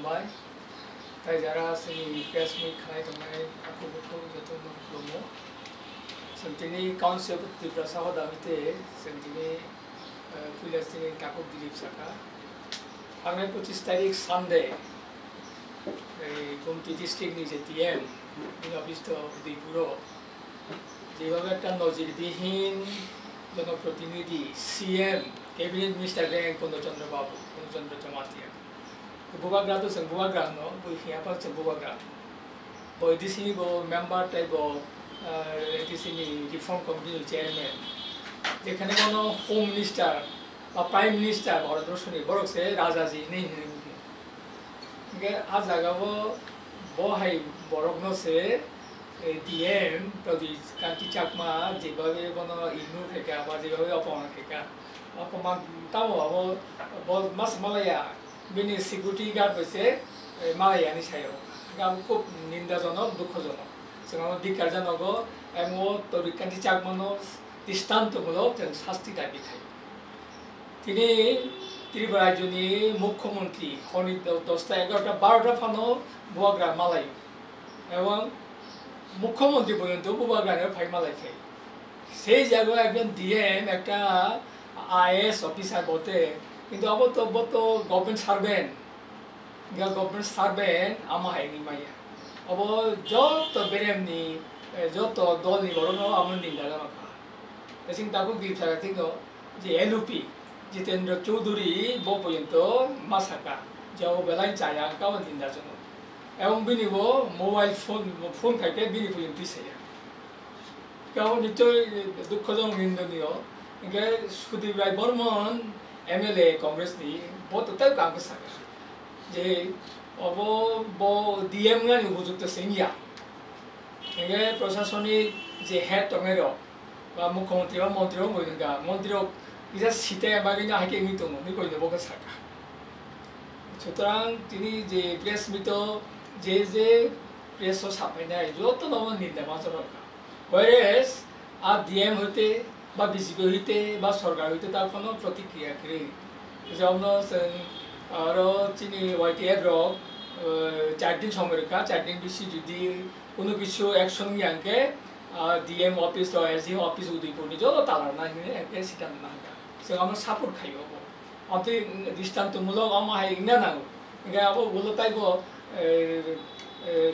हामबाय ताई जरा जोंनि प्रेस मिट खालाय थांनाय आखुफोरखौ जथन खालामो जों दिनै काउन्सिल त्रिपुरा हदाहते जों दिनै पुलिस दिनै काकु दिलीप साका थांनाय 25 तारिख सानडे गुमटी डिस्ट्रिक्टनि जे डिएम अफिस उदयपुराव যেভাবে একটা নজিরবিহীন জনপ্রতিনিধি সিএম कैबिनेट मिनिस्टार रेंक पूर्णचंद्र बाबू पूर्णचंद्र जमातिया बुबाग्रा तो जों बुबाग्रा न बहियाफा जों बुबाग्रा बयदिसिनि बो मेम्बार टाइप बो दिसिनि रिफर्म कमिटिनि चेयरमैन जेखाने कोनो होम मिनिस्टार बा प्राइम मिनिस्टार भारतवर्षनि बरकसे राजाजी नै के आ जागाबो बहाय बरकनसे ডিএম প্রদীপ কান্তি চাকমা যেভাবে কোনো ইগনোর থেকে বা যেভাবে অপমান থেকে অপমান তাও বল মাস মালায়া বিনি সিকিউরিটি গার্ড হয়েছে মালায়ানি সায়াव গাম খুব নিন্দাজনক দুঃখজনক जों ধিক্কারজনক এবং প্রদীপ কান্তি চাকমানো দৃষ্টান্তমূলক जों শাস্তি দাবি খাই তিনি ত্রিপুরা রাজ্যनि মুখ্যমন্ত্রী হনি 10টা 11টা 12টা ফানো বুয়াগ্রা মালাই এবং মুখ্যমন্ত্রী পর্যন্ত বুবাগ্রামের ফাইমালাইছে সেই জায়গায় একজন ডিএম একটা আইএস অফিসার বটে কিন্তু অবত গভর্নমেন্ট সার্ভেন্ট আমার হাইনি মাইয়া অব যত বেরেমনি যত দলনি বড় আমার নিন্দা জানাকা এসিং তাকে গ্রিফতার ঠিক যে এলওপি জিতেন্দ্র চৌধুরী ব পর্যন্ত মাসাকা যাও বেলায় চায়া কাউন নিন্দা জানো এবং বিনিবো মোবাইল ফোন থেকে বিনি পর্যন্ত দিছে কারণ নিশ্চয় দুঃখজনক নিন্দনীয় ইনকে সুদীপ রায় বর্মন এমএলএ কংগ্রেসনি বততাই কামকে সাকা যে অব ব ডিএম গানি উপযুক্ত সেনিয়া ইনকে প্রশাসনিক যে হেড টমের বা মুখ্যমন্ত্রী বা মন্ত্রীও বইনগা মন্ত্রীও কিসা সিটে বা কিনা হাইকে মিতো নি কইলে বকে সাকা সুতরাং তিনি যে প্রেস মিট যে প্রেস ছাপাইনাই যত নমন নিন্দা মাঝর ওয়ারেস আর ডিএম হইতে বা বিজেপি হইতে বা সরকার হইতে তার কোনো প্রতিক্রিয়া করি যেমন আরও চিনি ওয়াইটিএফ রক 4 দিন সময় রেখা 4 দিন বেশি যদি কোনো কিছু অ্যাকশন নিয়াকে ডিএম অফিস বা এসডি অফিস উদয়পুর যত তালার না একে সেটা না সে আমরা সাপোর্ট খাইব অতি দৃষ্টান্তমূলক আমার হাই না না আবো বলো তাইব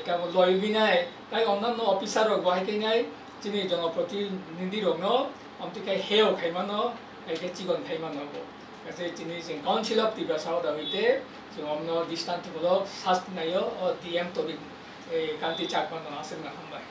কেমন লয়বি নাই তাই অন্যান্য অফিসার হোক বাহাইকে নাই চিনি জনপ্রতিনিধি হোক আমতিকে হেও খাইমানো একে চিকন খাইমানো হবো চিনি जों काउन्सिल अफ त्रिपुरा साउथ हইতে जों অন্য দৃষ্টান্তমূলক শাস্তি নাইও ডিএম তরিক কান্তি চাকমানো আসেন না হামবাই